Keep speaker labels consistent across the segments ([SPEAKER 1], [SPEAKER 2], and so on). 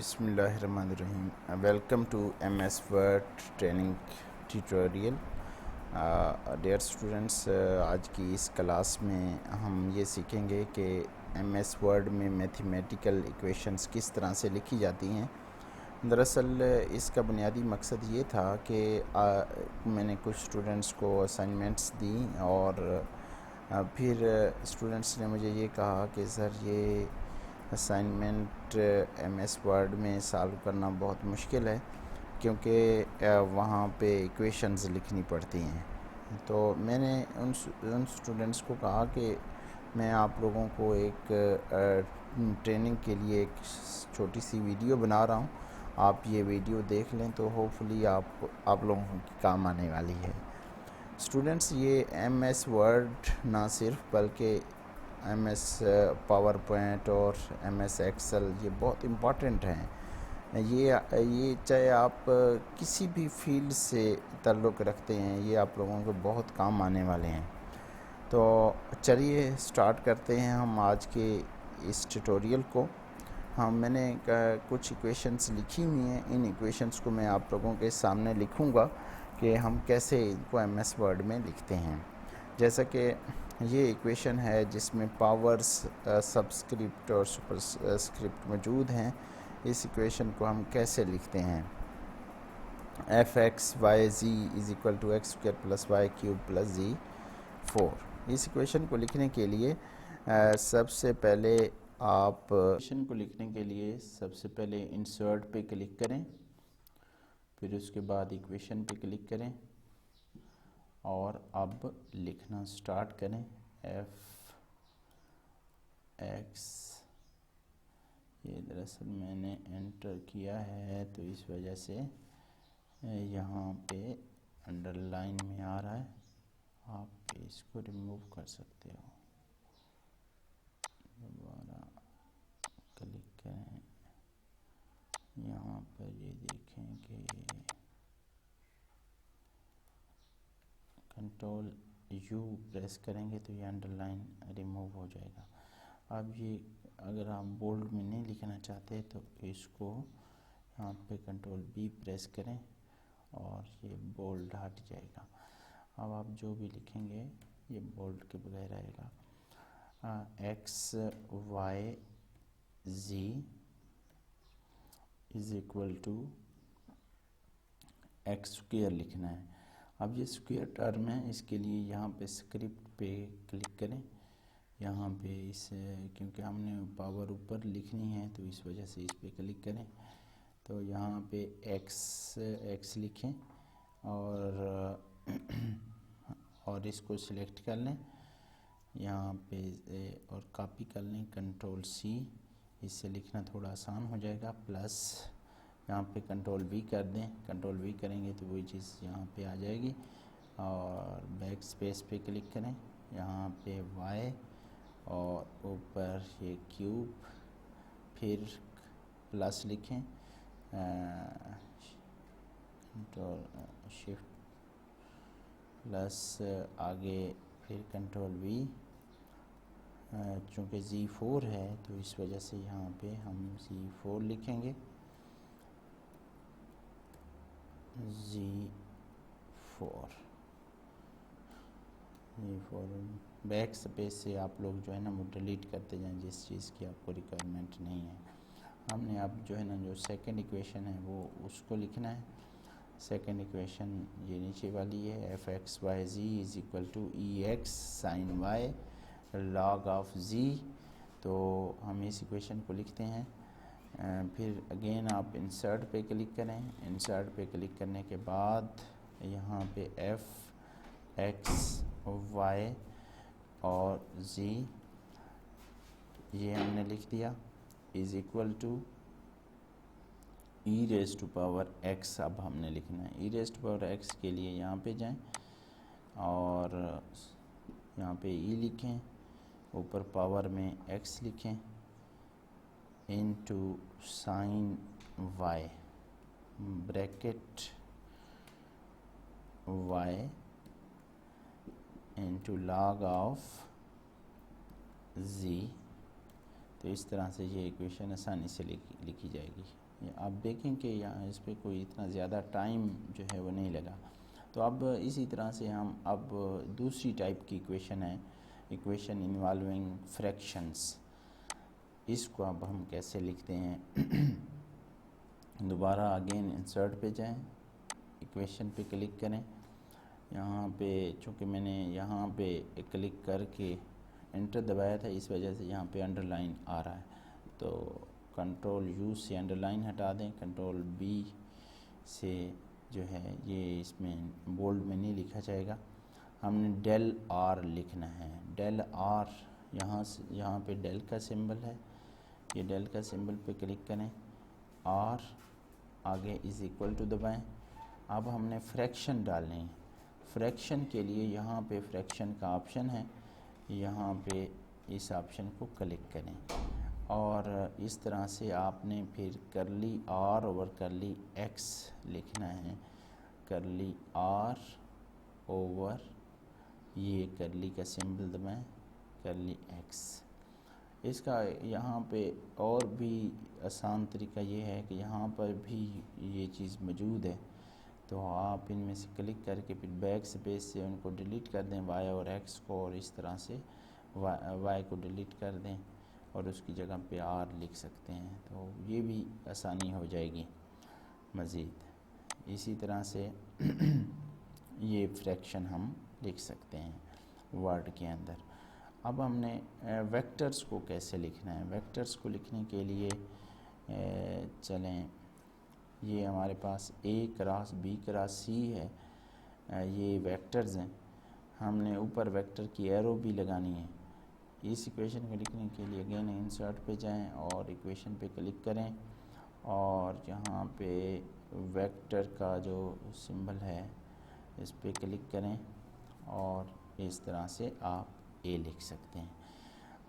[SPEAKER 1] बिस्मिल्लाहिर्रहमानिर्रहीम। Welcome to MS Word training tutorial. Dear students, आज की इस क्लास में हम ये सीखेंगे कि MS वर्ड में मैथमेटिकल इक्वेशंस किस तरह से लिखी जाती हैं। दरअसल इसका बुनियादी मकसद ये था कि मैंने कुछ स्टूडेंट्स को असाइनमेंट्स दी और फिर स्टूडेंट्स ने मुझे ये कहा कि सर ये असाइनमेंट MS वर्ड में सॉल्व करना बहुत मुश्किल है क्योंकि वहाँ पे इक्वेशंस लिखनी पड़ती हैं। तो मैंने उन स्टूडेंट्स को कहा कि मैं आप लोगों को एक ट्रेनिंग के लिए एक छोटी सी वीडियो बना रहा हूँ। आप ये वीडियो देख लें तो होपफुली आप लोगों की काम आने वाली है। स्टूडेंट्स, ये MS वर्ड ना सिर्फ बल्कि MS पावर पॉइंट और MS एक्सेल ये बहुत इम्पॉर्टेंट हैं। ये चाहे आप किसी भी फील्ड से ताल्लुक़ रखते हैं, ये आप लोगों को बहुत काम आने वाले हैं। तो चलिए स्टार्ट करते हैं हम आज के इस ट्यूटोरियल को। मैंने कुछ इक्वेशंस लिखी हुई हैं। इन इक्वेशंस को मैं आप लोगों के सामने लिखूंगा कि हम कैसे इनको MS वर्ड में लिखते हैं। जैसा कि ये इक्वेशन है जिसमें पावर्स सबस्क्रिप्ट और सुपरस्क्रिप्ट मौजूद हैं। इस इक्वेशन को हम कैसे लिखते हैं? f(x,y,z) = x² + y³ + z4। इस इक्वेशन को लिखने के लिए सबसे पहले इंसर्ट पे क्लिक करें, फिर उसके बाद इक्वेशन पे क्लिक करें और अब लिखना स्टार्ट करें। f(x), ये दरअसल मैंने एंटर किया है तो इस वजह से यहाँ पे अंडरलाइन में आ रहा है। आप इसको रिमूव कर सकते हो। दोबारा क्लिक करें, यहाँ पर ये देखें कि कंट्रोल U प्रेस करेंगे तो ये अंडरलाइन रिमूव हो जाएगा। अब ये अगर आप बोल्ड में नहीं लिखना चाहते तो इसको यहाँ पे कंट्रोल B प्रेस करें और ये बोल्ड हट जाएगा। अब आप जो भी लिखेंगे ये बोल्ड के बगैर आएगा। x, y, z = x² लिखना है। अब ये स्क्वायर टर्म है, इसके लिए यहाँ पे स्क्रिप्ट पे क्लिक करें। यहाँ पे इस क्योंकि हमने पावर ऊपर लिखनी है तो इस वजह से इस पे क्लिक करें। तो यहाँ पे x लिखें और इसको सिलेक्ट कर लें यहाँ पे और कॉपी कर लें कंट्रोल C। इससे लिखना थोड़ा आसान हो जाएगा। प्लस यहाँ पे कंट्रोल V कर दें। कंट्रोल V करेंगे तो वही चीज़ यहाँ पे आ जाएगी और बैक स्पेस पे क्लिक करें। यहाँ पे Y और ऊपर ये क्यूब, फिर प्लस लिखें, कंट्रोल शिफ्ट प्लस आगे फिर कंट्रोल V। चूँकि Z4 है तो इस वजह से यहाँ पे हम Z4 लिखेंगे। Z4 बैक स्पेस से आप लोग जो है ना वो डिलीट करते जाएं जिस चीज़ की आपको रिक्वायरमेंट नहीं है। हमने अब जो है ना जो सेकंड इक्वेशन है वो उसको लिखना है। सेकंड इक्वेशन ये नीचे वाली है, f(x,y,z) = ex sin y log z। तो हम इस इक्वेशन को लिखते हैं। फिर अगेन आप इंसर्ट पे क्लिक करें। इंसर्ट पे क्लिक करने के बाद यहाँ पे f(x, y और z) ये हमने लिख दिया = e⁻x। अब हमने लिखना है e⁻x के लिए यहाँ पे जाएं और यहाँ पे e लिखें, ऊपर पावर में x लिखें into sine y bracket y into log z तो इस तरह से ये इक्वेशन आसानी से लिखी जाएगी। आप देखें कि यहाँ इस पर कोई इतना ज़्यादा टाइम जो है वो नहीं लगा। तो अब इसी तरह से हम अब दूसरी टाइप की इक्वेशन है, इक्वेशन इन्वॉल्विंग फ्रैक्शंस। इसको अब हम कैसे लिखते हैं। दोबारा अगेन इंसर्ट पे जाएं, इक्वेशन पे क्लिक करें। यहाँ पे चूँकि मैंने यहाँ पे क्लिक करके एंटर दबाया था, इस वजह से यहाँ पे अंडरलाइन आ रहा है। तो कंट्रोल यू से अंडरलाइन हटा दें, कंट्रोल बी से जो है ये इसमें बोल्ड में नहीं लिखा जाएगा। हमने डेल आर लिखना है। डेल आर यहाँ पे डेल का सिंबल है, ये डेल का सिंबल पे क्लिक करें, आर आगे इज़ इक्वल टू दबाएं। अब हमने फ्रैक्शन डालने हैं। फ्रैक्शन के लिए यहाँ पे फ्रैक्शन का ऑप्शन है, यहाँ पे इस ऑप्शन को क्लिक करें और इस तरह से आपने फिर करली आर ओवर करली एक्स लिखना है। करली आर ओवर ये करली का सिंबल दबाएं, करली एक्स। इसका यहाँ पे और भी आसान तरीका ये है कि यहाँ पर भी ये चीज़ मौजूद है, तो आप इनमें से क्लिक करके फिर बैक स्पेस से उनको डिलीट कर दें, वाई और एक्स को, और इस तरह से वाई को डिलीट कर दें और उसकी जगह पे आर लिख सकते हैं। तो ये भी आसानी हो जाएगी मज़ीद। इसी तरह से ये फ्रैक्शन हम लिख सकते हैं वर्ड के अंदर। अब हमने वेक्टर्स को कैसे लिखना है। वेक्टर्स को लिखने के लिए चलें, ये हमारे पास A cross B cross C है, ये वेक्टर्स हैं। हमने ऊपर वेक्टर की एरो भी लगानी है। इस इक्वेशन को लिखने के लिए अगेन इंसर्ट पे जाएं और इक्वेशन पे क्लिक करें और यहाँ पे वेक्टर का जो सिंबल है इस पे क्लिक करें और इस तरह से आप A लिख सकते हैं।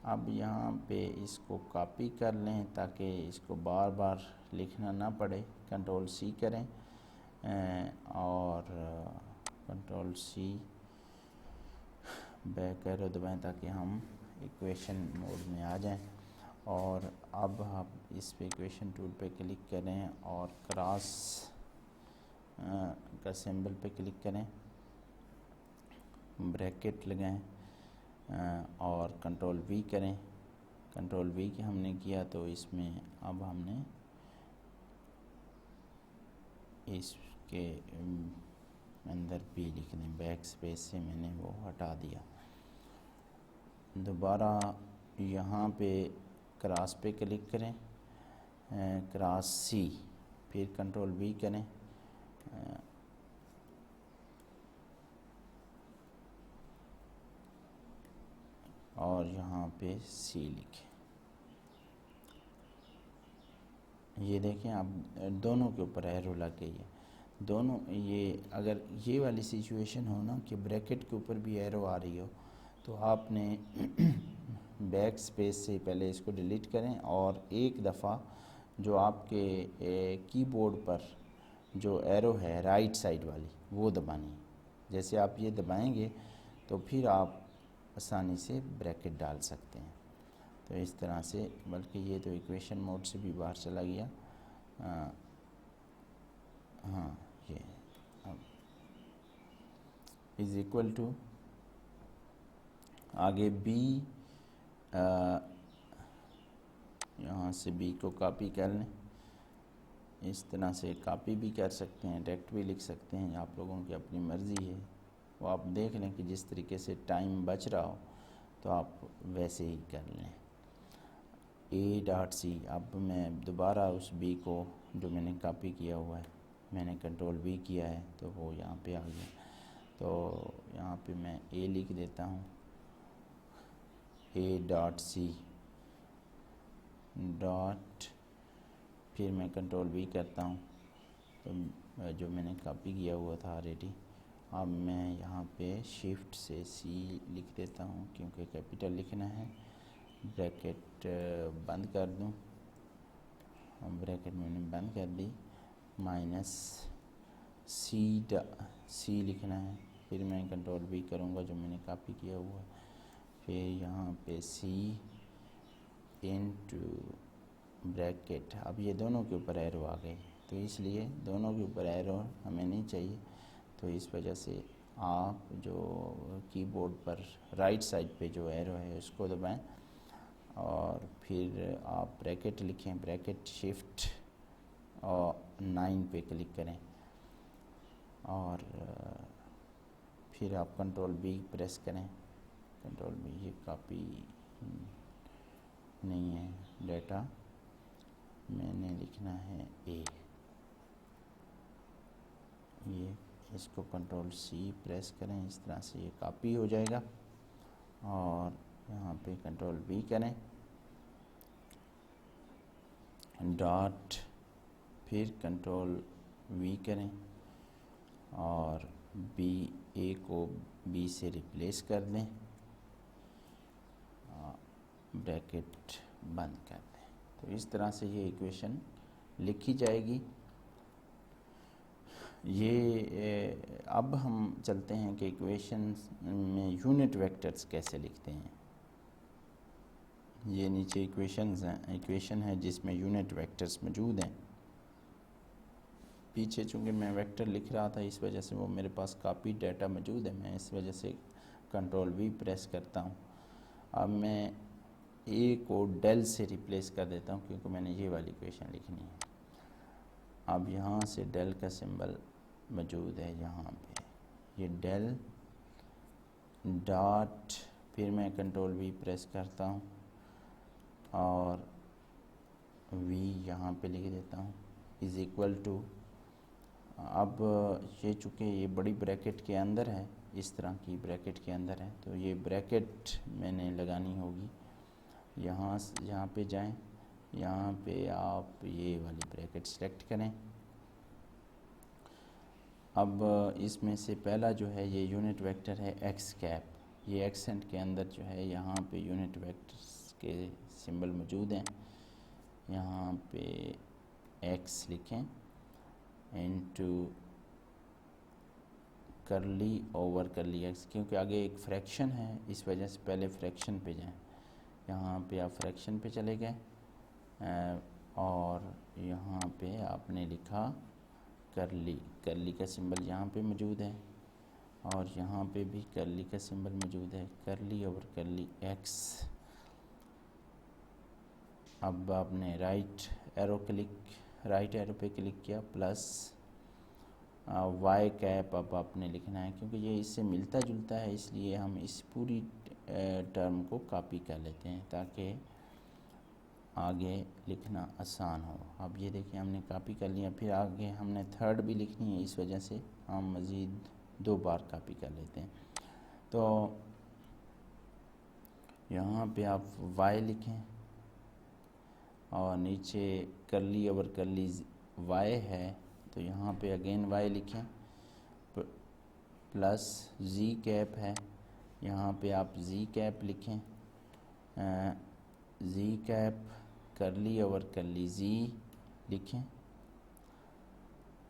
[SPEAKER 1] अब यहाँ पे इसको कॉपी कर लें ताकि इसको बार बार लिखना ना पड़े। कंट्रोल C करें और कंट्रोल C बैक एरो दबाएं ताकि हम इक्वेशन मोड में आ जाएं। और अब आप इस पे इक्वेशन टूल पे क्लिक करें और क्रॉस का सिंबल पे क्लिक करें, ब्रैकेट लगाएं और कंट्रोल V करें। कंट्रोल V की हमने किया तो इसमें अब हमने इसके अंदर भी लिख दें, बैक स्पेस से मैंने वो हटा दिया। दोबारा यहाँ पे क्रॉस पे क्लिक करें, क्रॉस C, फिर कंट्रोल V करें और यहाँ पे C लिखें। ये देखें आप दोनों के ऊपर एरो लग गई है। दोनों ये अगर ये वाली सिचुएशन हो ना कि ब्रैकेट के ऊपर भी एरो आ रही हो तो आपने बैक स्पेस से पहले इसको डिलीट करें और एक दफ़ा जो आपके कीबोर्ड पर जो एरो है राइट साइड वाली वो दबानी है। जैसे आप ये दबाएंगे तो फिर आप आसानी से ब्रैकेट डाल सकते हैं। तो इस तरह से, बल्कि ये तो इक्वेशन मोड से भी बाहर चला गया। हाँ, ये अब इज़ इक्वल टू आगे B, यहाँ से B को कॉपी कर लें। इस तरह से कॉपी भी कर सकते हैं, डायरेक्ट भी लिख सकते हैं, आप लोगों की अपनी मर्ज़ी है। वो आप देख लें कि जिस तरीके से टाइम बच रहा हो तो आप वैसे ही कर लें। A.C, अब मैं दोबारा उस B को जो मैंने कॉपी किया हुआ है, मैंने कंट्रोल V किया है तो वो यहाँ पे आ गया। तो यहाँ पे मैं A लिख देता हूँ, A.C डॉट, फिर मैं कंट्रोल V करता हूँ तो जो मैंने कॉपी किया हुआ था ऑलरेडी, अब मैं यहाँ पे शिफ्ट से C लिख देता हूँ क्योंकि कैपिटल लिखना है। ब्रैकेट बंद कर दूँ, ब्रैकेट मैंने बंद कर दी, माइनस C लिखना है। फिर मैं कंट्रोल V करूँगा जो मैंने कॉपी किया हुआ है, फिर यहाँ पे C इनटू ब्रैकेट। अब ये दोनों के ऊपर एरो आ गए, तो इसलिए दोनों के ऊपर एरो हमें नहीं चाहिए, तो इस वजह से आप जो कीबोर्ड पर राइट साइड पे जो एरो है उसको दबाएं और फिर आप ब्रैकेट लिखें, ब्रैकेट शिफ्ट और 9 पे क्लिक करें और फिर आप कंट्रोल बी प्रेस करें। कंट्रोल बी, ये कॉपी नहीं है डेटा, मैंने लिखना है ए, ये इसको कंट्रोल सी प्रेस करें, इस तरह से ये कॉपी हो जाएगा और यहाँ पे कंट्रोल बी करें, डॉट, फिर कंट्रोल वी करें और बी, ए को बी से रिप्लेस कर दें, ब्रैकेट बंद कर दें। तो इस तरह से ये इक्वेशन लिखी जाएगी। ये अब हम चलते हैं कि इक्वेशन में यूनिट वेक्टर्स कैसे लिखते हैं। ये नीचे इक्वेशन है जिसमें यूनिट वेक्टर्स मौजूद हैं। पीछे चूँकि मैं वेक्टर लिख रहा था इस वजह से वो मेरे पास कॉपी डाटा मौजूद है, मैं इस वजह से कंट्रोल वी प्रेस करता हूँ। अब मैं ए को डेल से रिप्लेस कर देता हूँ क्योंकि मैंने ये वाली इक्वेशन लिखनी है। अब यहाँ से डेल का सिंबल मौजूद है यहाँ पे, ये डेल डॉट, फिर मैं कंट्रोल वी प्रेस करता हूँ और वी यहाँ पे लिख देता हूँ इज़ इक्वल टू। अब ये चूँकि ये बड़ी ब्रैकेट के अंदर है, इस तरह की ब्रैकेट के अंदर है, तो ये ब्रैकेट मैंने लगानी होगी। यहाँ पे जाएं, यहाँ पे आप ये वाली ब्रैकेट सेलेक्ट करें। अब इसमें से पहला जो है ये यूनिट वेक्टर है एक्स कैप, ये एक्सेंट के अंदर जो है यहाँ पे यूनिट वेक्टर्स के सिंबल मौजूद हैं। यहाँ पे एक्स लिखें इनटू करली ओवर करली एक्स, क्योंकि आगे एक फ्रैक्शन है इस वजह से पहले फ्रैक्शन पे जाएं। यहाँ पे आप फ्रैक्शन पे चले गए और यहाँ पे आपने लिखा करली, करली का सिंबल यहाँ पे मौजूद है और यहाँ पे भी करली का सिंबल मौजूद है, करली ओवर करली एक्स। अब आपने राइट एरो पे क्लिक किया, प्लस वाई कैप अब आपने लिखना है, क्योंकि ये इससे मिलता जुलता है इसलिए हम इस पूरी टर्म को कॉपी कर लेते हैं ताकि आगे लिखना आसान हो। अब ये देखिए हमने कॉपी कर लिया, फिर आगे हमने थर्ड भी लिखनी है, इस वजह से हम मज़ीद 2 बार कॉपी कर लेते हैं। तो यहाँ पे आप वाई लिखें और नीचे करली ओवर करली वाई है, तो यहाँ पे अगेन वाई लिखें, प्लस जी कैप है, यहाँ पे आप जी कैप लिखें, जी कैप करली ओवर करली जी लिखें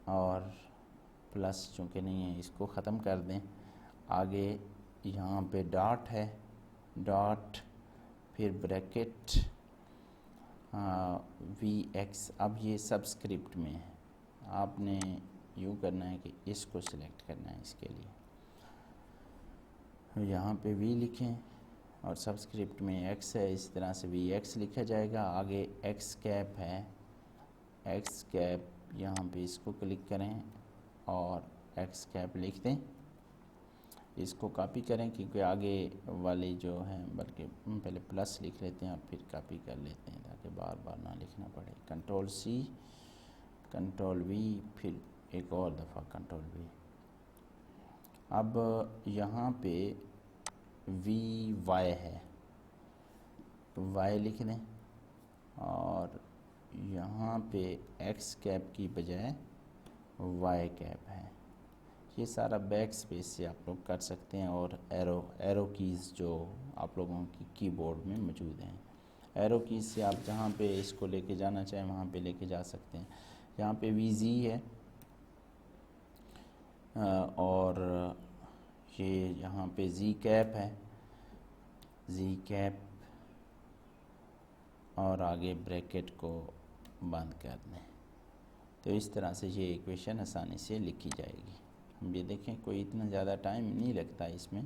[SPEAKER 1] और प्लस चूँकि नहीं है इसको ख़त्म कर दें। आगे यहाँ पे डॉट है, डॉट, फिर ब्रैकेट वी एक्स। अब ये सबस्क्रिप्ट में है, आपने यूँ करना है कि इसको सिलेक्ट करना है। इसके लिए यहाँ पे वी लिखें और सबस्क्रिप्ट में एक्स है, इस तरह से वी एक्स लिखा जाएगा। आगे एक्स कैप है, एक्स कैप, यहाँ पे इसको क्लिक करें और एक्स कैप लिख दें। इसको कॉपी करें क्योंकि आगे वाले जो हैं, बल्कि पहले प्लस लिख लेते हैं और फिर कॉपी कर लेते हैं ताकि बार बार ना लिखना पड़े। कंट्रोल सी, कंट्रोल वी, फिर एक और दफ़ा कंट्रोल वी। अब यहाँ पे वी वाई है, तो वाई लिख दें और यहाँ पे एक्स कैप की बजाय वाई कैप है। ये सारा बैक स्पेस से आप लोग कर सकते हैं और एरो कीज़ जो आप लोगों की कीबोर्ड में मौजूद हैं, एरो कीज़ से आप जहाँ पे इसको लेके जाना चाहें वहाँ पे लेके जा सकते हैं। यहाँ पे वी जी है और ये यहाँ पे जी कैप है, जी कैप और आगे ब्रैकेट को बंद कर दें। तो इस तरह से ये इक्वेशन आसानी से लिखी जाएगी। हम ये देखें कोई इतना ज़्यादा टाइम नहीं लगता इसमें।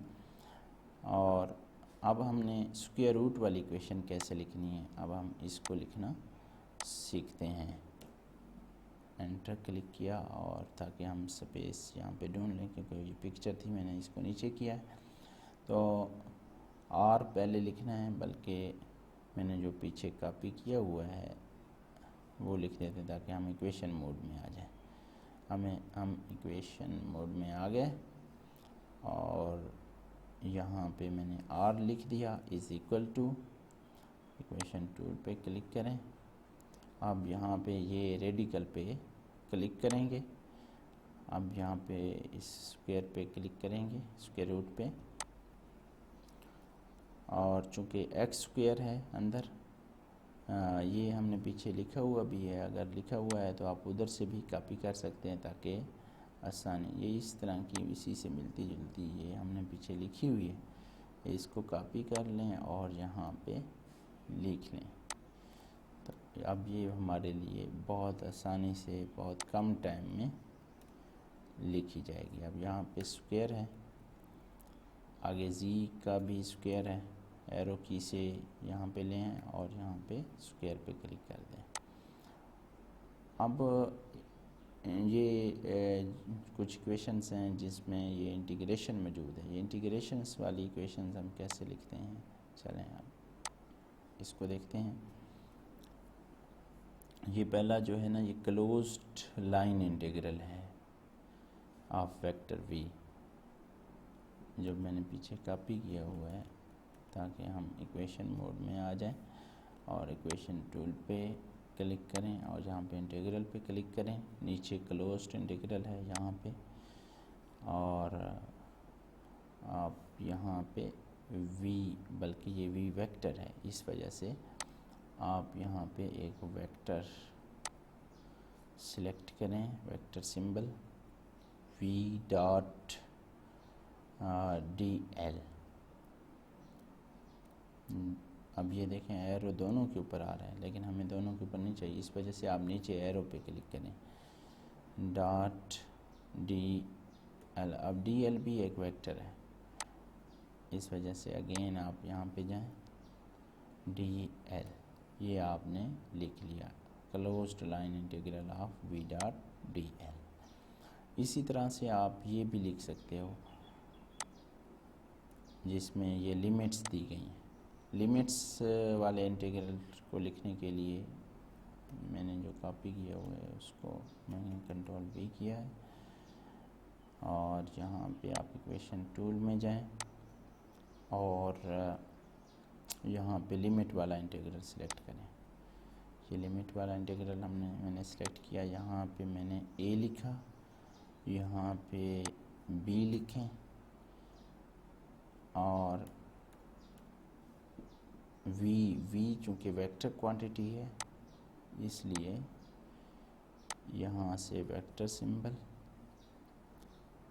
[SPEAKER 1] और अब हमने स्क्वायर रूट वाली इक्वेशन कैसे लिखनी है, अब हम इसको लिखना सीखते हैं। एंटर क्लिक किया और ताकि हम स्पेस यहाँ पे ढूंढ लें, क्योंकि ये पिक्चर थी मैंने इसको नीचे किया है। तो आर पहले लिखना है, बल्कि मैंने जो पीछे कॉपी किया हुआ है वो लिख देते हैं ताकि हम इक्वेशन मोड में आ जाए। हम इक्वेशन मोड में आ गए और यहाँ पे मैंने आर लिख दिया is equal to, equation tool पे क्लिक करें। अब यहाँ पे ये रेडिकल पे क्लिक करेंगे। अब यहाँ पे इस स्क्वायर पे क्लिक करेंगे, स्क्वायर रूट पे, और चूँकि एक्स स्क्वायर है अंदर, ये हमने पीछे लिखा हुआ भी है। अगर लिखा हुआ है तो आप उधर से भी कॉपी कर सकते हैं ताकि आसानी, ये इस तरह की इसी से मिलती जुलती ये हमने पीछे लिखी हुई है, इसको कॉपी कर लें और यहाँ पे लिख लें। तो अब ये हमारे लिए बहुत आसानी से बहुत कम टाइम में लिखी जाएगी। अब यहाँ पे स्क्वायर है, आगे जी का भी स्क्वायर है, एरो की से यहाँ पे लें और यहाँ पे स्क्वायर पे क्लिक कर दें। अब ये कुछ इक्वेशंस हैं जिसमें ये इंटीग्रेशन मौजूद है। ये इंटीग्रेशंस वाली इक्वेशंस हम कैसे लिखते हैं, चलें अब इसको देखते हैं। ये पहला जो है ना, ये क्लोज्ड लाइन इंटीग्रल है ऑफ वेक्टर वी, जो मैंने पीछे कॉपी किया हुआ है ताकि हम इक्वेशन मोड में आ जाएं। और इक्वेशन टूल पे क्लिक करें और जहाँ पे इंटीग्रल पे क्लिक करें, नीचे क्लोज्ड इंटीग्रल है यहाँ पे, और आप यहाँ पे वी, बल्कि ये वी वेक्टर है, इस वजह से आप यहाँ पे एक वेक्टर सिलेक्ट करें, vector symbol v dot D L. अब ये देखें एरो दोनों के ऊपर आ रहा है, लेकिन हमें दोनों के ऊपर नहीं चाहिए, इस वजह से आप नीचे एरो पे क्लिक करें, डॉट डी एल। अब डी एल भी एक वेक्टर है, इस वजह से अगेन आप यहाँ पे जाएं, डी एल, ये आपने लिख लिया, closed line integral of V dot D L. इसी तरह से आप ये भी लिख सकते हो जिसमें ये लिमिट्स दी गई हैं। लिमिट्स वाले इंटीग्रल को लिखने के लिए मैंने जो कॉपी किया हुआ है उसको मैंने कंट्रोल V किया है, और यहाँ पे आप इक्वेशन टूल में जाएं और यहाँ पे लिमिट वाला इंटीग्रल सिलेक्ट करें। ये लिमिट वाला इंटीग्रल मैंने सिलेक्ट किया, यहाँ पे मैंने a लिखा, यहाँ पे b लिखें, और v चूँकि वेक्टर क्वांटिटी है इसलिए यहाँ से vector symbol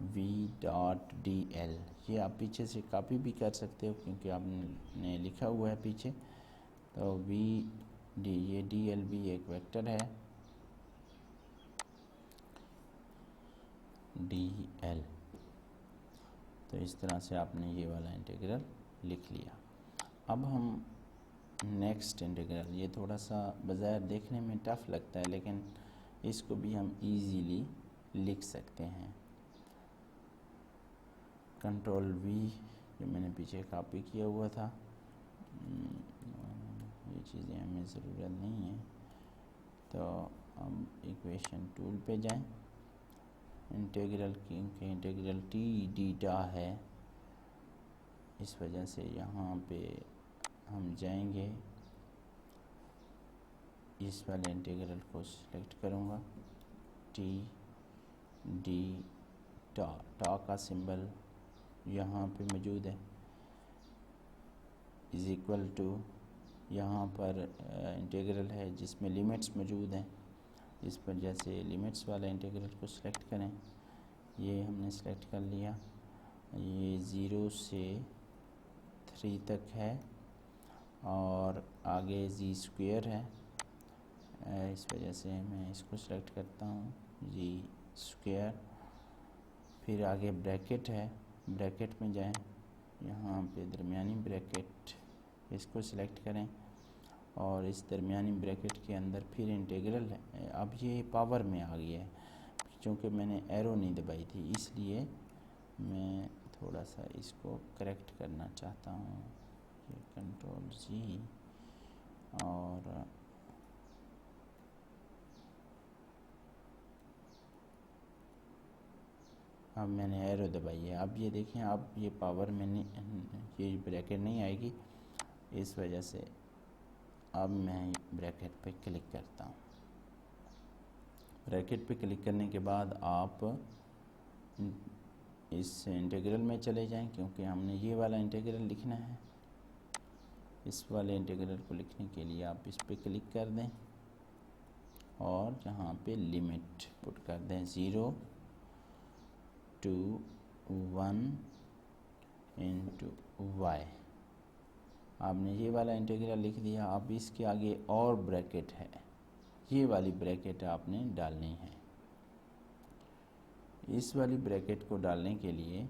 [SPEAKER 1] v dot D L, ये आप पीछे से कॉपी भी कर सकते हो क्योंकि आपने लिखा हुआ है पीछे। तो v डी, ये डी एल भी एक वेक्टर है, डी एल। तो इस तरह से आपने ये वाला इंटीग्रल लिख लिया। अब हम नेक्स्ट इंटीग्रल, ये थोड़ा सा बज़ाहिर देखने में टफ़ लगता है लेकिन इसको भी हम इजीली लिख सकते हैं। कंट्रोल V, जो मैंने पीछे कॉपी किया हुआ था, ये चीज़ें हमें ज़रूरत नहीं है। तो हम इक्वेशन टूल पे जाएं, इंटीग्रल, क्योंकि इंटीग्रल t डीटा है, इस वजह से यहाँ पे हम जाएंगे, इस वाले इंटीग्रल को सिलेक्ट करूँगा, टी डी टा, टा का सिंबल यहाँ पे मौजूद है, इज़ इक्वल टू, यहाँ पर इंटीग्रल है जिसमें लिमिट्स मौजूद हैं, इस पर जैसे लिमिट्स वाला इंटीग्रल को सिलेक्ट करें, ये हमने सिलेक्ट कर लिया, ये 0 से 3 तक है, और आगे जी स्क्वायर है, इस वजह से मैं इसको सेलेक्ट करता हूँ जी स्क्वायर। फिर आगे ब्रैकेट है, ब्रैकेट में जाएं, यहाँ पे दरमियानी ब्रैकेट इसको सिलेक्ट करें और इस दरमियानी ब्रैकेट के अंदर फिर इंटीग्रल है। अब ये पावर में आ गया है क्योंकि मैंने एरो नहीं दबाई थी, इसलिए मैं थोड़ा सा इसको करेक्ट करना चाहता हूँ। ये कंट्रोल जी और अब मैंने एरो दबाई है। अब ये देखें, अब ये पावर में नहीं, ये ब्रैकेट नहीं आएगी, इस वजह से अब मैं ब्रैकेट पे क्लिक करता हूँ। ब्रैकेट पे क्लिक करने के बाद आप इस इंटीग्रल में चले जाएं क्योंकि हमने ये वाला इंटीग्रल लिखना है। इस वाले इंटीग्रल को लिखने के लिए आप इस पे क्लिक कर दें और यहाँ पे लिमिट पुट कर दें 0 to 1 into y। आपने ये वाला इंटीग्रल लिख दिया। अब इसके आगे और ब्रैकेट है, ये वाली ब्रैकेट आपने डालनी है। इस वाली ब्रैकेट को डालने के लिए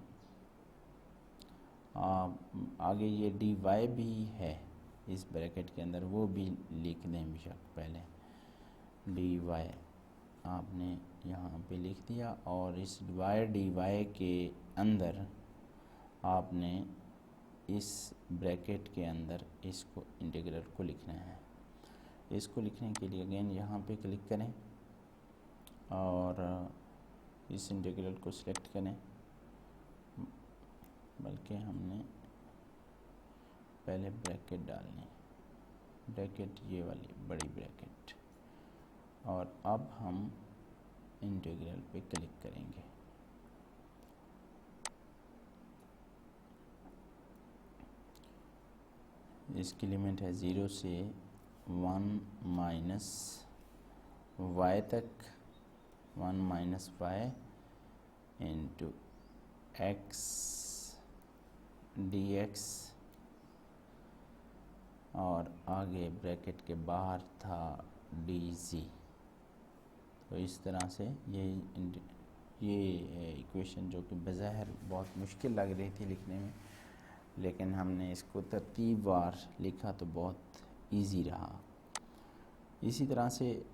[SPEAKER 1] आगे ये dy भी है इस ब्रैकेट के अंदर, वो भी लिख दें बेशक। पहले dy आपने यहाँ पे लिख दिया और इस dy के अंदर आपने इस ब्रैकेट के अंदर इसको इंटीग्रल को लिखना है। इसको लिखने के लिए अगेन यहाँ पे क्लिक करें और इस इंटीग्रल को सिलेक्ट करें, बल्कि हमने पहले ब्रैकेट डालनी, ब्रैकेट ये वाली बड़ी ब्रैकेट, और अब हम इंटीग्रल पे क्लिक करेंगे। इसकी लिमिट है 0 से 1 माइनस y तक, 1 minus y into x dx, और आगे ब्रैकेट के बाहर था dz। तो इस तरह से ये इक्वेशन जो कि बज़ाहिर बहुत मुश्किल लग रही थी लिखने में, लेकिन हमने इसको तरतीबवार लिखा तो बहुत इजी रहा। इसी तरह से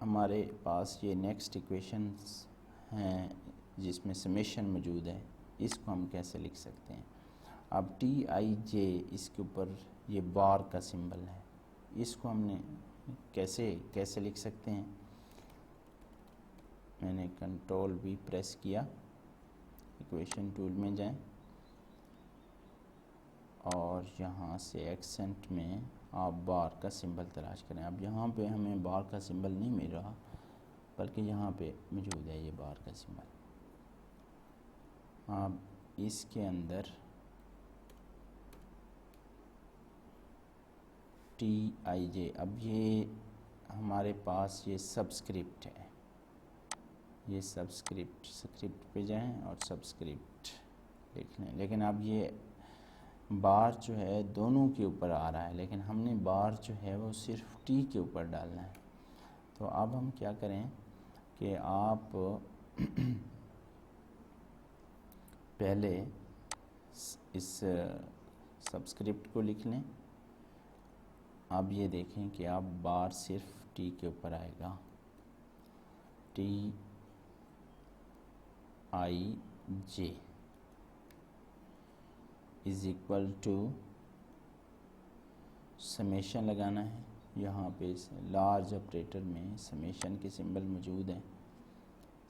[SPEAKER 1] हमारे पास ये नेक्स्ट इक्वेशंस हैं जिसमें समेशन मौजूद है, इसको हम कैसे लिख सकते हैं। अब Tij इसके ऊपर ये बार का सिंबल है, इसको हमने कैसे लिख सकते हैं। मैंने कंट्रोल भी प्रेस किया, इक्वेशन टूल में जाएं और यहाँ से एक्सेंट में आप बार का सिंबल तलाश करें। अब यहाँ पे हमें बार का सिंबल नहीं मिल रहा, बल्कि यहाँ पे मौजूद है ये बार का सिंबल। अब इसके अंदर Tij, अब ये हमारे पास ये सबस्क्रिप्ट है, ये स्क्रिप्ट पे जाएं और सबस्क्रिप्ट लिख लें। लेकिन अब ये बार जो है दोनों के ऊपर आ रहा है, लेकिन हमने बार जो है वो सिर्फ टी के ऊपर डालना है। तो अब हम क्या करें कि आप पहले इस सबस्क्रिप्ट को लिख लें। अब ये देखें कि अब बार सिर्फ टी के ऊपर आएगा, Tij is equal to summation लगाना है। यहाँ पे लार्ज ऑपरेटर में समेशन के सिंबल मौजूद हैं।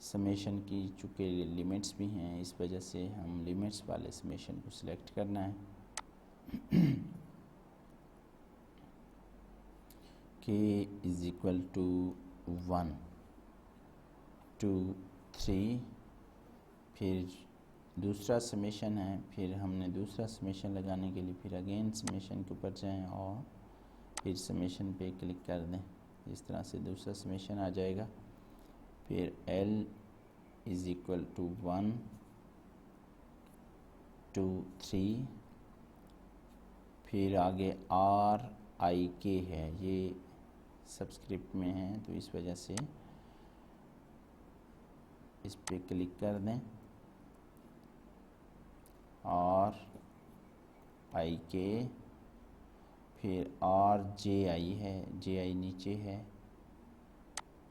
[SPEAKER 1] समेशन की चूँकि लिमिट्स भी हैं, इस वजह से हम लिमिट्स वाले समेशन को सिलेक्ट करना है। k इज़ इक्वल टू 1 2 3, फिर दूसरा समेशन है, फिर हमने दूसरा समेशन लगाने के लिए फिर अगेन समेशन के ऊपर जाएं और फिर समेशन पे क्लिक कर दें। इस तरह से दूसरा समेशन आ जाएगा। फिर l इज़ इक्वल टू 1 2 3, फिर आगे RIK है, ये सबस्क्रिप्ट में है तो इस वजह से इस पे क्लिक कर दें। RIK, फिर RJI है, JI नीचे है,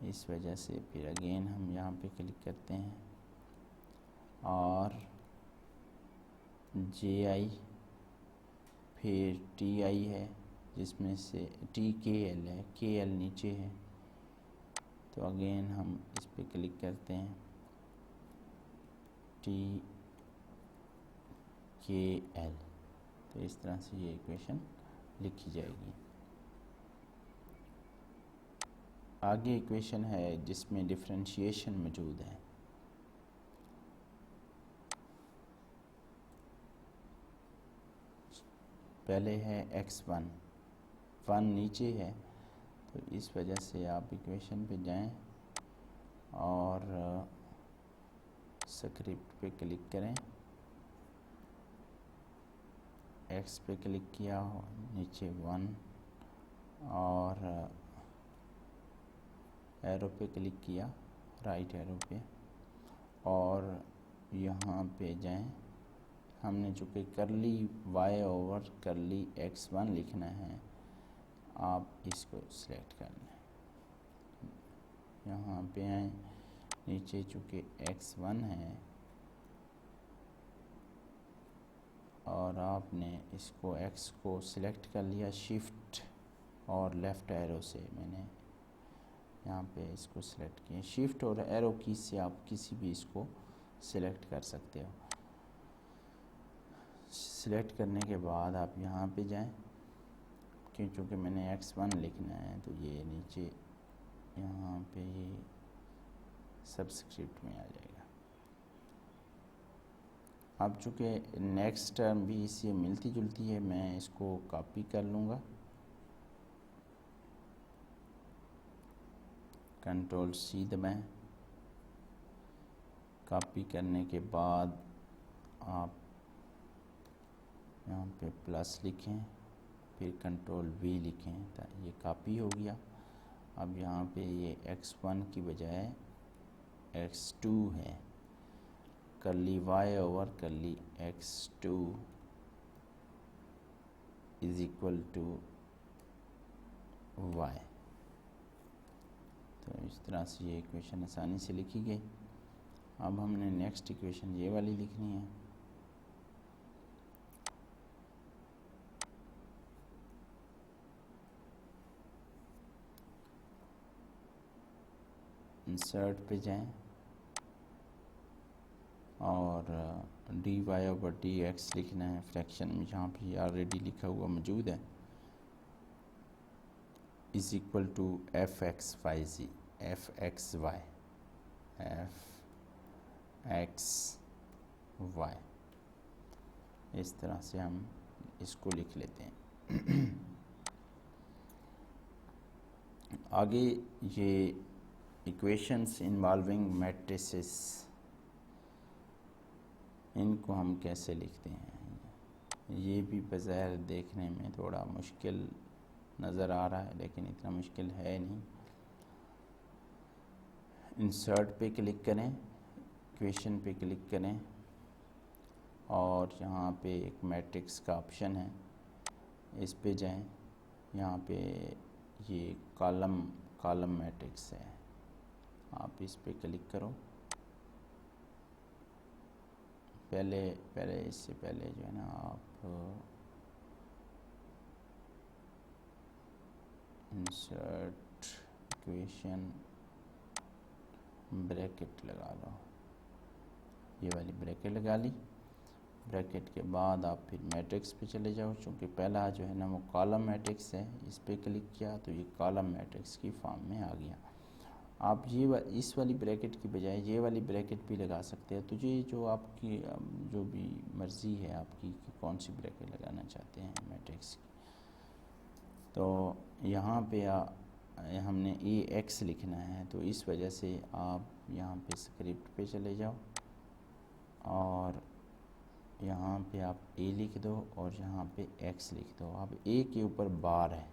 [SPEAKER 1] इस वजह से फिर अगेन हम यहाँ पे क्लिक करते हैं। RJI, फिर TI है जिसमें से TKL है, KL नीचे है, तो अगेन हम इस पे क्लिक करते हैं। TKL, तो इस तरह से ये इक्वेशन लिखी जाएगी। आगे इक्वेशन है जिसमें डिफरेंशिएशन मौजूद है। पहले है x1, 1 नीचे है, तो इस वजह से आप इक्वेशन पे जाएं और स्क्रिप्ट पे क्लिक करें। x पे क्लिक किया, नीचे 1 और एरो पे क्लिक किया, राइट एरो पे, और यहाँ पे जाएं। हमने चूँकि करली y ओवर करली x1 लिखना है, आप इसको सिलेक्ट कर लें। यहाँ पे आए, नीचे चूँकि x1 है और आपने इसको x को सिलेक्ट कर लिया शिफ्ट और लेफ़्ट एरो से। मैंने यहाँ पे इसको सिलेक्ट किया, शिफ्ट और एरो की से आप किसी भी इसको सिलेक्ट कर सकते हो। सिलेक्ट करने के बाद आप यहाँ पे जाएं, क्योंकि मैंने x1 लिखना है तो ये नीचे यहाँ पे ये सबस्क्रिप्ट में आ जाएगा। अब चूँकि नेक्स्ट टर्म भी इससे मिलती जुलती है, मैं इसको कॉपी कर लूँगा, Ctrl+C दबाएं। कॉपी करने के बाद आप यहाँ पे प्लस लिखें, फिर Ctrl+V लिखें, तो ये कॉपी हो गया। अब यहाँ पे ये x1 की बजाय x2 है, करली y ओवर करली x2 is equal to y। तो इस तरह से ये इक्वेशन आसानी से लिखी गई। अब हमने नेक्स्ट इक्वेशन ये वाली लिखनी है। इंसर्ट पे जाएं और dy ओवर dx लिखना है फ्रैक्शन में, जहाँ पे ऑलरेडी लिखा हुआ मौजूद है, इज इक्वल टू fxy इस तरह से हम इसको लिख लेते हैं। आगे ये इक्वेशंस इन्वॉल्विंग मैट्रिसेस, इनको हम कैसे लिखते हैं, ये भी बज़ाहिर देखने में थोड़ा मुश्किल नज़र आ रहा है, लेकिन इतना मुश्किल है नहीं। इंसर्ट पे क्लिक करें, इक्वेशन पे क्लिक करें और यहाँ पे एक मैट्रिक्स का ऑप्शन है, इस पे जाएं। यहाँ पे ये कॉलम मैट्रिक्स है, आप इस पे क्लिक करो। इससे पहले जो है ना, आप इंसर्ट इक्वेशन ब्रैकेट लगा लो, ये वाली ब्रैकेट लगा ली। ब्रैकेट के बाद आप फिर मैट्रिक्स पे चले जाओ, चूँकि पहला जो है ना वो कॉलम मैट्रिक्स है, इस पे क्लिक किया तो ये कॉलम मैट्रिक्स की फॉर्म में आ गया। आप इस वाली ब्रैकेट की बजाय ये वाली ब्रैकेट भी लगा सकते हैं। तो ये जो आपकी जो भी मर्ज़ी है आपकी कि कौन सी ब्रैकेट लगाना चाहते हैं मैट्रिक्स की। तो यहाँ पे हमने AX लिखना है, तो इस वजह से आप यहाँ पे स्क्रिप्ट पे चले जाओ और
[SPEAKER 2] यहाँ पे आप ए लिख दो और यहाँ पे एक्स लिख दो। अब ए के ऊपर बार है,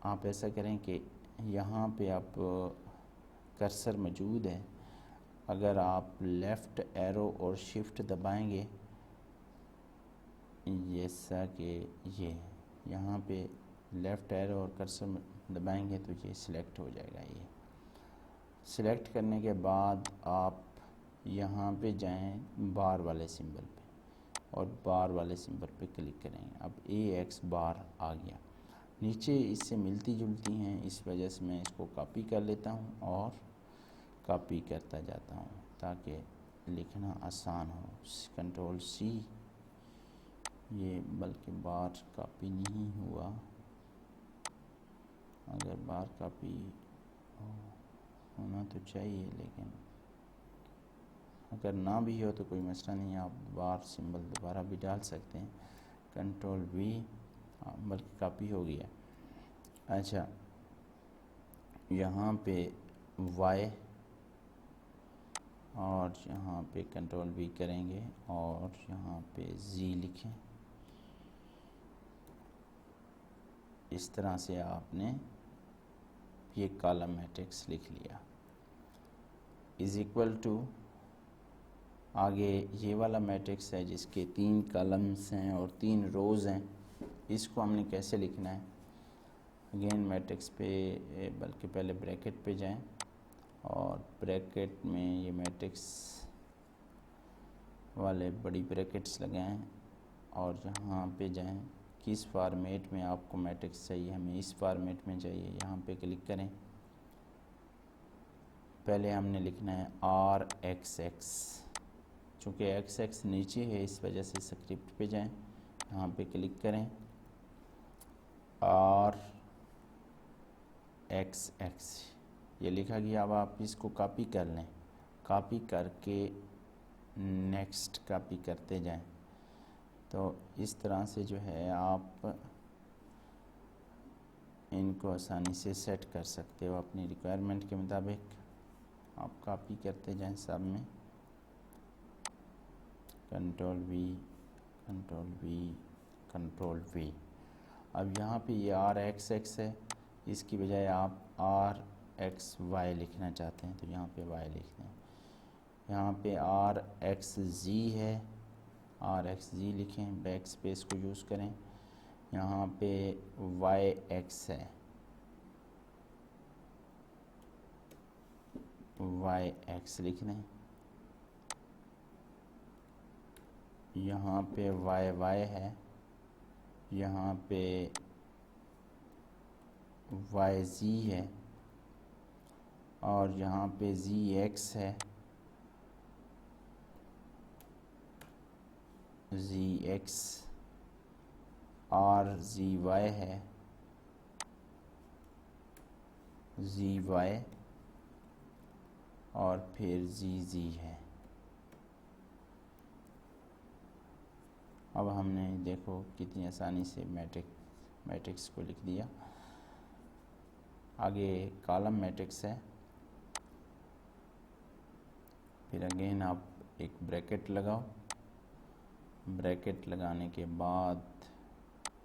[SPEAKER 2] आप ऐसा करें कि यहाँ पे आप कर्सर मौजूद है, अगर आप लेफ़्ट एरो और शिफ्ट दबाएंगे, जैसा कि ये यहाँ पे लेफ़्ट एरो और कर्सर दबाएंगे तो ये सिलेक्ट हो जाएगा। ये सिलेक्ट करने के बाद आप यहाँ पे जाएं बार वाले सिंबल पे और बार वाले सिंबल पे क्लिक करेंगे। अब ए एक्स बार आ गया। नीचे इससे मिलती जुलती हैं, इस वजह से मैं इसको कॉपी कर लेता हूँ और कॉपी करता जाता हूँ ताकि लिखना आसान हो। कंट्रोल सी, ये बल्कि बार कॉपी नहीं हुआ, अगर बार कॉपी होना तो चाहिए, लेकिन अगर ना भी हो तो कोई मसला नहीं, आप बार सिंबल दोबारा भी डाल सकते हैं। कंट्रोल वी, बल्कि कॉपी हो गया। अच्छा, यहाँ पे वाई और यहाँ पे कंट्रोल वी करेंगे और यहाँ पे जी लिखें। इस तरह से आपने ये कॉलम मैट्रिक्स लिख लिया। इज़ इक्वल टू, आगे ये वाला मैट्रिक्स है जिसके 3 कॉलम्स हैं और 3 रोज़ हैं, इसको हमने कैसे लिखना है। अगेन मैट्रिक्स पे, बल्कि पहले ब्रैकेट पे जाएं और ब्रैकेट में ये मैट्रिक्स वाले बड़ी ब्रैकेट्स लगाएं और यहाँ पे जाएं, किस फॉर्मेट में आपको मैट्रिक्स चाहिए, हमें इस फॉर्मेट में चाहिए, यहाँ पे क्लिक करें। पहले हमने लिखना है आर एक्स एक्स, चूँकि एक्स एक्स नीचे है इस वजह से स्क्रिप्ट पे जाएं, यहाँ पे क्लिक करें आर एक्स एक्स, ये लिखा गया। अब आप इसको कॉपी कर लें, कॉपी करके नेक्स्ट कॉपी करते जाएं, तो इस तरह से जो है आप इनको आसानी से सेट कर सकते हो अपनी रिक्वायरमेंट के मुताबिक। आप कॉपी करते जाएं सब में, control we, control we, control we. अब यहाँ पे ये आर एक्स एक्स है, इसकी बजाय आप आर एक्स वाई लिखना चाहते हैं तो यहाँ पे वाई लिख दें। यहाँ पे आर एक्स जी है, आर एक्स जी लिखें, बैक स्पेस को यूज़ करें। यहाँ पे वाई एक्स है, वाई एक्स लिख दें। यहाँ पे वाई वाई है, यहाँ पे वाई जी है और यहाँ पे जी एक्स है, जी एक्स, आर जी वाई है, जी वाई और फिर जी जी है। अब हमने देखो कितनी आसानी से मैट्रिक्स को लिख दिया। आगे कॉलम मैट्रिक्स है, फिर अगेन आप एक ब्रैकेट लगाओ, ब्रैकेट लगाने के बाद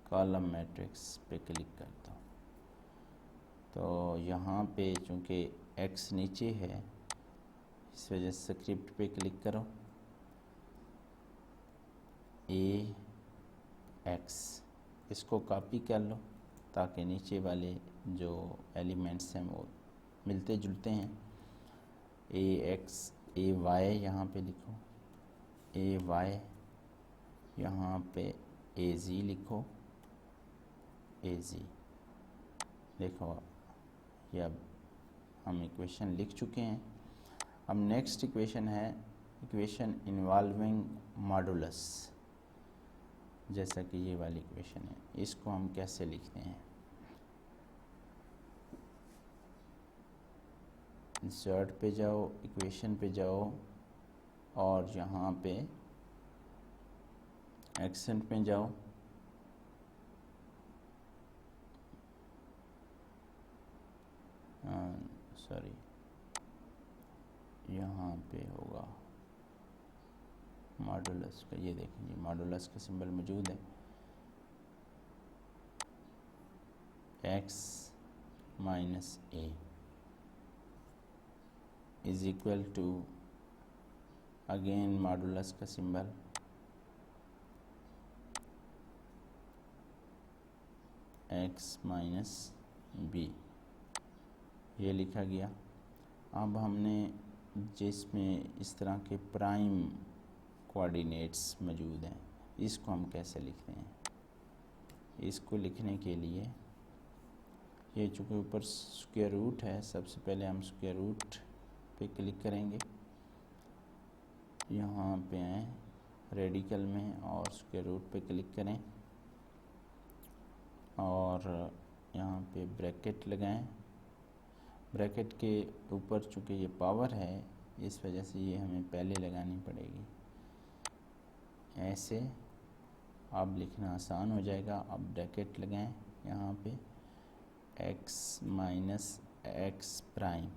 [SPEAKER 2] कॉलम मैट्रिक्स पे क्लिक कर दो। तो यहाँ पे चूँकि एक्स नीचे है इस वजह से स्क्रिप्ट पे क्लिक करो, ए एक्स, इसको कॉपी कर लो ताकि नीचे वाले जो एलिमेंट्स हैं वो मिलते जुलते हैं। ए एक्स, ए वाई यहाँ पे लिखो, ए वाई, यहाँ पे ए जी लिखो, ए जी। देखो ये अब हम इक्वेशन लिख चुके हैं। अब नेक्स्ट इक्वेशन है इक्वेशन इन्वॉल्विंग मॉडुलस, जैसा कि ये वाली इक्वेशन है, इसको हम कैसे लिखते हैं। इंसर्ट पे जाओ, इक्वेशन पे जाओ और यहाँ पे एक्सेंट पे जाओ, सॉरी यहाँ पे होगा मॉडुलस का, ये देखें जी मॉडुलस का सिंबल मौजूद है। x minus a is equal to again modulus का सिंबल x माइनस बी, ये लिखा गया। अब हमने जिसमें इस तरह के प्राइम कोऑर्डिनेट्स मौजूद हैं, इसको हम कैसे लिखते हैं? इसको लिखने के लिए ये चूँकि ऊपर स्क्वायर रूट है, सबसे पहले हम स्क्वायर रूट पे क्लिक करेंगे, यहाँ पे आए रेडिकल में और स्क्वायर रूट पे क्लिक करें और यहाँ पे ब्रैकेट लगाएं। ब्रैकेट के ऊपर चूँकि ये पावर है, इस वजह से ये हमें पहले लगानी पड़ेगी। ऐसे अब लिखना आसान हो जाएगा। अब ब्रैकेट लगाएं यहाँ पे x माइनस एक्स प्राइम।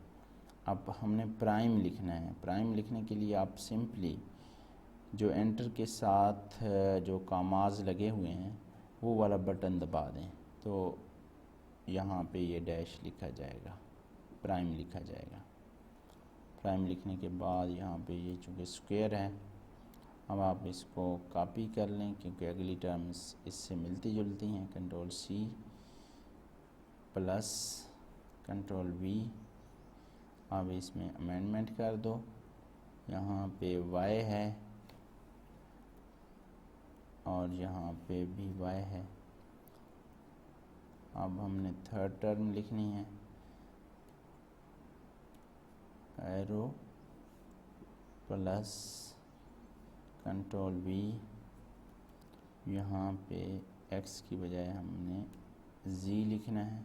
[SPEAKER 2] अब हमने प्राइम लिखना है। प्राइम लिखने के लिए आप सिंपली जो एंटर के साथ जो कामाज लगे हुए हैं वो वाला बटन दबा दें, तो यहाँ पे ये डैश लिखा जाएगा, प्राइम लिखा जाएगा। प्राइम लिखने के बाद यहाँ पे ये चूँकि स्क्वायर है, अब आप इसको कॉपी कर लें क्योंकि अगली टर्म्स इससे मिलती जुलती हैं। Control C plus control V, अब इसमें अमेंडमेंट कर दो। यहाँ पे y है और यहाँ पे भी y है। अब हमने थर्ड टर्म लिखनी है, एरो प्लस कंट्रोल V, यहाँ पे x की बजाय हमने z लिखना है,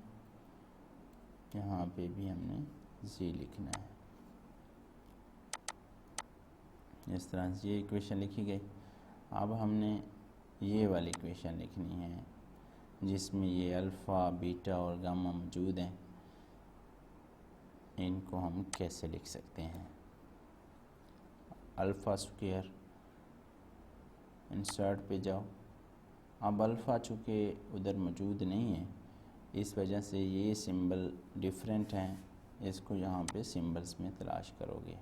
[SPEAKER 2] यहाँ पे भी हमने z लिखना है। इस तरह से ये इक्वेशन लिखी गई। अब हमने ये वाली इक्वेशन लिखनी है जिसमें ये अल्फ़ा, बीटा और गामा मौजूद हैं। इनको हम कैसे लिख सकते हैं? अल्फ़ा स्क्वायर, इंसर्ट पे जाओ। अब अल्फ़ा चूँकि उधर मौजूद नहीं है, इस वजह से ये सिंबल डिफरेंट हैं। इसको यहाँ पे सिंबल्स में तलाश करोगे।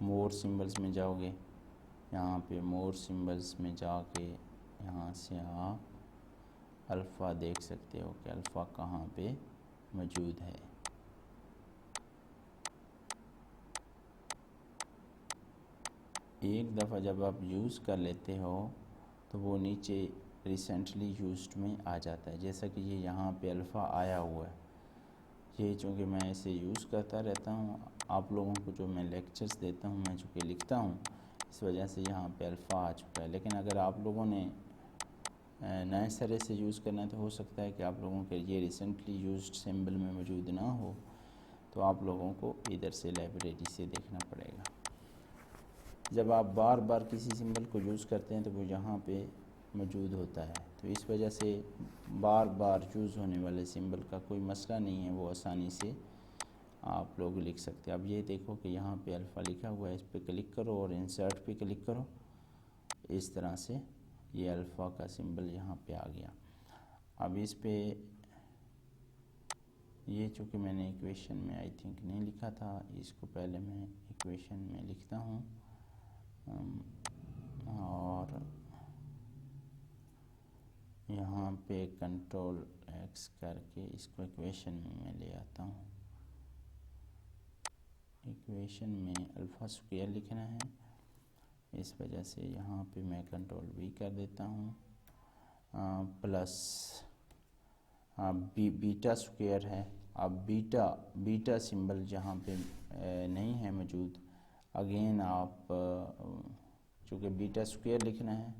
[SPEAKER 2] मोर सिंबल्स में जाओगे, यहाँ पे मोर सिंबल्स में जाके यहाँ से आप अल्फ़ा देख सकते हो कि अल्फ़ा कहाँ पे मौजूद है। एक दफ़ा जब आप यूज़ कर लेते हो तो वो नीचे रिसेंटली यूज्ड में आ जाता है। जैसा कि ये यहाँ पे अल्फ़ा आया हुआ है, ये चूँकि मैं इसे यूज़ करता रहता हूँ, आप लोगों को जो मैं लेक्चर्स देता हूँ, मैं चूँकि लिखता हूँ, इस वजह से यहाँ पे अल्फ़ा आ चुका है। लेकिन अगर आप लोगों ने नए सिरे से यूज़ करना है तो हो सकता है कि आप लोगों के ये रिसेंटली यूज्ड सिंबल में मौजूद ना हो, तो आप लोगों को इधर से लाइब्रेरी से देखना पड़ेगा। जब आप बार बार किसी सिंबल को यूज़ करते हैं तो वो यहाँ पे मौजूद होता है, तो इस वजह से बार बार यूज़ होने वाले सिंबल का कोई मसला नहीं है, वो आसानी से आप लोग लिख सकते हैं। अब ये देखो कि यहाँ पे अल्फ़ा लिखा हुआ है, इस पर क्लिक करो और इंसर्ट पे क्लिक करो। इस तरह से ये अल्फ़ा का सिंबल यहाँ पे आ गया। अब इस पे ये चूँकि मैंने इक्वेशन में आई थिंक नहीं लिखा था, इसको पहले मैं इक्वेशन में लिखता हूँ और यहाँ पे कंट्रोल X करके इसको इक्वेशन में मैं ले आता हूँ। इक्वेशन में अल्फ़ा स्क्वायर लिखना है, इस वजह से यहाँ पे मैं कंट्रोल V कर देता हूँ प्लस बीटा स्क्वायर है। अब बीटा सिंबल जहाँ पे नहीं है मौजूद, अगेन आप चूँकि बीटा स्क्वायर लिखना है,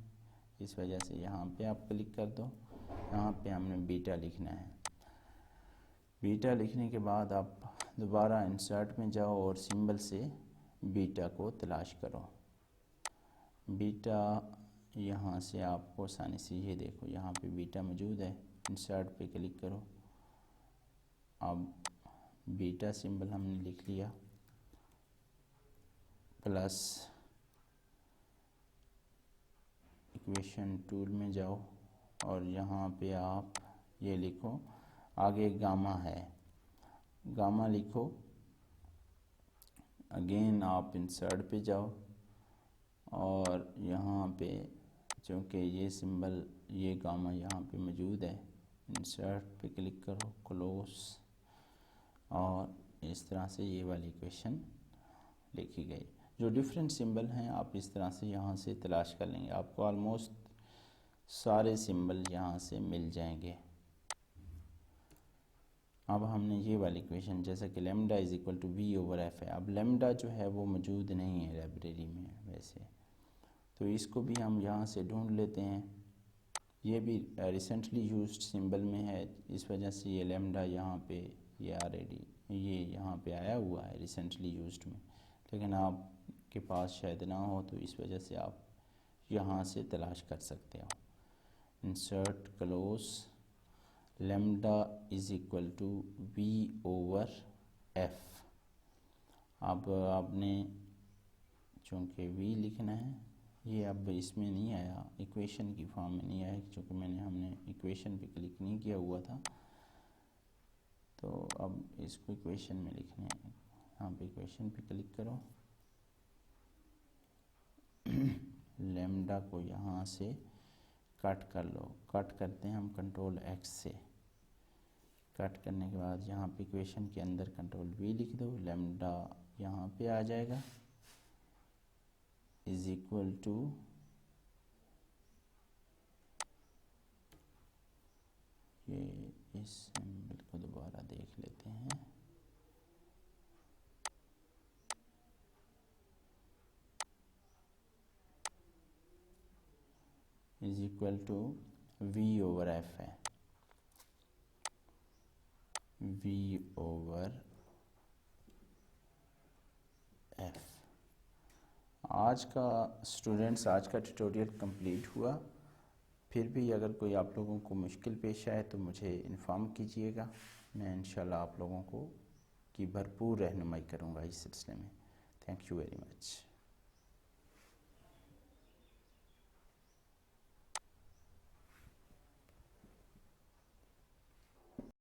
[SPEAKER 2] इस वजह से यहाँ पे आप क्लिक कर दो। यहाँ पे हमने बीटा लिखना है। बीटा लिखने के बाद आप दोबारा इंसर्ट में जाओ और सिंबल से बीटा को तलाश करो। बीटा यहाँ से आपको आसानी से, ये देखो यहाँ पे बीटा मौजूद है, इंसर्ट पे क्लिक करो। अब बीटा सिंबल हमने लिख लिया प्लस इक्वेशन टूल में जाओ और यहाँ पे आप ये लिखो, आगे गामा है, गामा लिखो। अगेन आप इंसर्ट पे जाओ और यहाँ पे चूँकि ये सिंबल, ये गामा यहाँ पे मौजूद है, इंसर्ट पे क्लिक करो, क्लोज, और इस तरह से ये वाली इक्वेशन लिखी गई। जो डिफरेंट सिंबल हैं आप इस तरह से यहाँ से तलाश कर लेंगे, आपको ऑलमोस्ट सारे सिंबल यहाँ से मिल जाएंगे। अब हमने ये वाली इक्वेशन, जैसा कि lambda is equal to v over f है, अब लेमडा जो है वो मौजूद नहीं है लाइब्रेरी में वैसे, तो इसको भी हम यहाँ से ढूंढ लेते हैं। ये भी रिसेंटली यूज्ड सिंबल में है, इस वजह से ये लेमडा यहाँ पे ये ऑलरेडी ये यहाँ पे आया हुआ है रिसेंटली यूज्ड में, लेकिन आपके पास शायद ना हो तो इस वजह से आप यहाँ से तलाश कर सकते हो। Insert, close, lambda is equal to v over f. अब आपने चूँकि वी लिखना है, ये अब इसमें नहीं आया, इक्वेशन की फॉर्म में नहीं आया क्योंकि हमने इक्वेशन पे क्लिक नहीं किया हुआ था, तो अब इसको इक्वेशन में लिखने हैं। यहाँ पे इक्वेशन पे क्लिक करो, लेमडा को यहाँ से कट कर लो, कट करते हैं हम कंट्रोल एक्स से, कट करने के बाद यहाँ पे इक्वेशन के अंदर कंट्रोल वी लिख दो, लेमडा यहाँ पे आ जाएगा, इज इक्वल टू ये, इस सिंबल को दोबारा देख लेते हैं, is equal to v over f है, वी ओवर एफ। आज का स्टूडेंट्स, आज का ट्यूटोरियल कंप्लीट हुआ। फिर भी अगर कोई आप लोगों को मुश्किल पेश आए तो मुझे इन्फॉर्म कीजिएगा, मैं इंशाल्लाह आप लोगों को की भरपूर रहनुमाई करूँगा इस सिलसिले में। Thank you very much.